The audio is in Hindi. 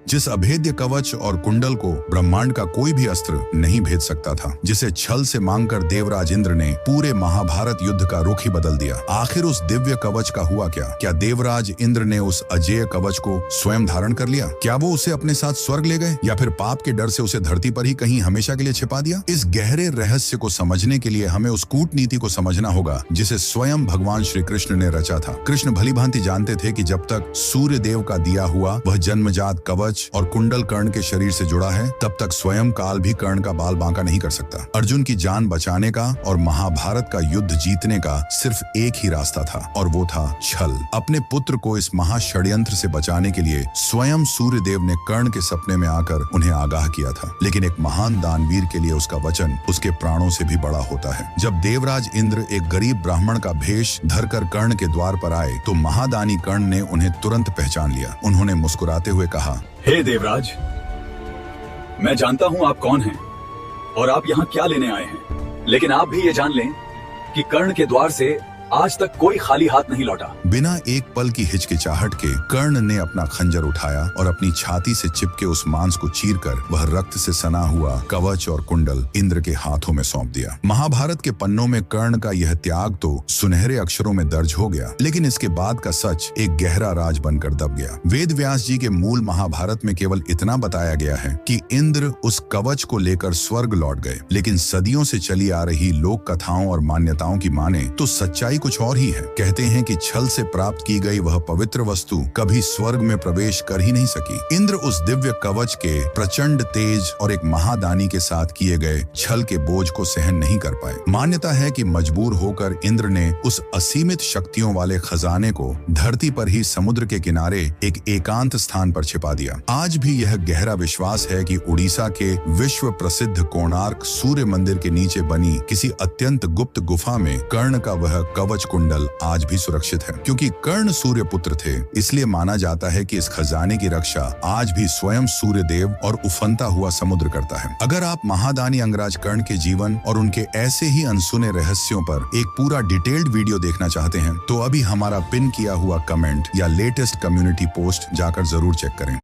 जिस अभेद्य कवच और कुंडल को ब्रह्मांड का कोई भी अस्त्र नहीं भेद सकता था, जिसे छल से मांगकर देवराज इंद्र ने पूरे महाभारत युद्ध का रुख ही बदल दिया। आखिर उस दिव्य कवच का हुआ क्या देवराज इंद्र ने उस अजेय कवच को स्वयं धारण कर लिया? क्या वो उसे अपने साथ स्वर्ग ले गए, या फिर पाप के डर से उसे धरती पर ही कहीं हमेशा के लिए छिपा दिया? इस गहरे रहस्य को समझने के लिए हमें उस कूटनीति को समझना होगा जिसे स्वयं भगवान श्री कृष्ण ने रचा था। कृष्ण भलीभांति जानते थे कि जब तक सूर्य देव का दिया हुआ वह जन्मजात कवच और कुंडल कर्ण के शरीर से जुड़ा है, तब तक स्वयं काल भी कर्ण का बाल बांका नहीं कर सकता। अर्जुन की जान बचाने का और महाभारत का युद्ध जीतने का सिर्फ एक ही रास्ता था, और वो था छल। अपने पुत्र को इस महाषड्यंत्र से बचाने के लिए स्वयं सूर्य देव ने कर्ण के सपने में आकर उन्हें आगाह किया था। लेकिन एक महान दानवीर के लिए उसका वचन उसके प्राणों से भी बड़ा होता है। जब देवराज इंद्र एक गरीब ब्राह्मण का भेष धरकर कर्ण के द्वार पर आए तो महादानी कर्ण ने उन्हें तुरंत पहचान लिया। उन्होंने मुस्कुराते हुए कहा, हे देवराज, मैं जानता हूँ आप कौन हैं और आप यहाँ क्या लेने आए हैं, लेकिन आप भी ये जान लें कि कर्ण के द्वार से आज तक कोई खाली हाथ नहीं लौटा। बिना एक पल की हिचकिचाहट के कर्ण ने अपना खंजर उठाया और अपनी छाती से चिपके उस मांस को चीरकर वह रक्त से सना हुआ कवच और कुंडल इंद्र के हाथों में सौंप दिया। महाभारत के पन्नों में कर्ण का यह त्याग तो सुनहरे अक्षरों में दर्ज हो गया, लेकिन इसके बाद का सच एक गहरा राज बनकर दब गया। वेद व्यास जी के मूल महाभारत में केवल इतना बताया गया है कि इंद्र उस कवच को लेकर स्वर्ग लौट गए, लेकिन सदियों से चली आ रही लोक कथाओं और मान्यताओं की माने तो सच्चाई कुछ और ही है। कहते हैं कि छल से प्राप्त की गई वह पवित्र वस्तु कभी स्वर्ग में प्रवेश कर ही नहीं सकी। इंद्र उस दिव्य कवच के प्रचंड तेज और एक महादानी के साथ किए गए छल के बोझ को सहन नहीं कर पाए। मान्यता है कि मजबूर होकर इंद्र ने उस असीमित शक्तियों वाले खजाने को धरती पर ही समुद्र के किनारे एक एकांत स्थान पर छिपा दिया। आज भी यह गहरा विश्वास है कि उड़ीसा के विश्व प्रसिद्ध कोणार्क सूर्य मंदिर के नीचे बनी किसी अत्यंत गुप्त गुफा में कर्ण का वह कवच कुंडल आज भी सुरक्षित है। क्योंकि कर्ण सूर्य पुत्र थे, इसलिए माना जाता है कि इस खजाने की रक्षा आज भी स्वयं सूर्य देव और उफनता हुआ समुद्र करता है। अगर आप महादानी अंगराज कर्ण के जीवन और उनके ऐसे ही अनसुने रहस्यों पर एक पूरा डिटेल्ड वीडियो देखना चाहते हैं तो अभी हमारा पिन किया हुआ कमेंट या लेटेस्ट कम्युनिटी पोस्ट जाकर जरूर चेक करें।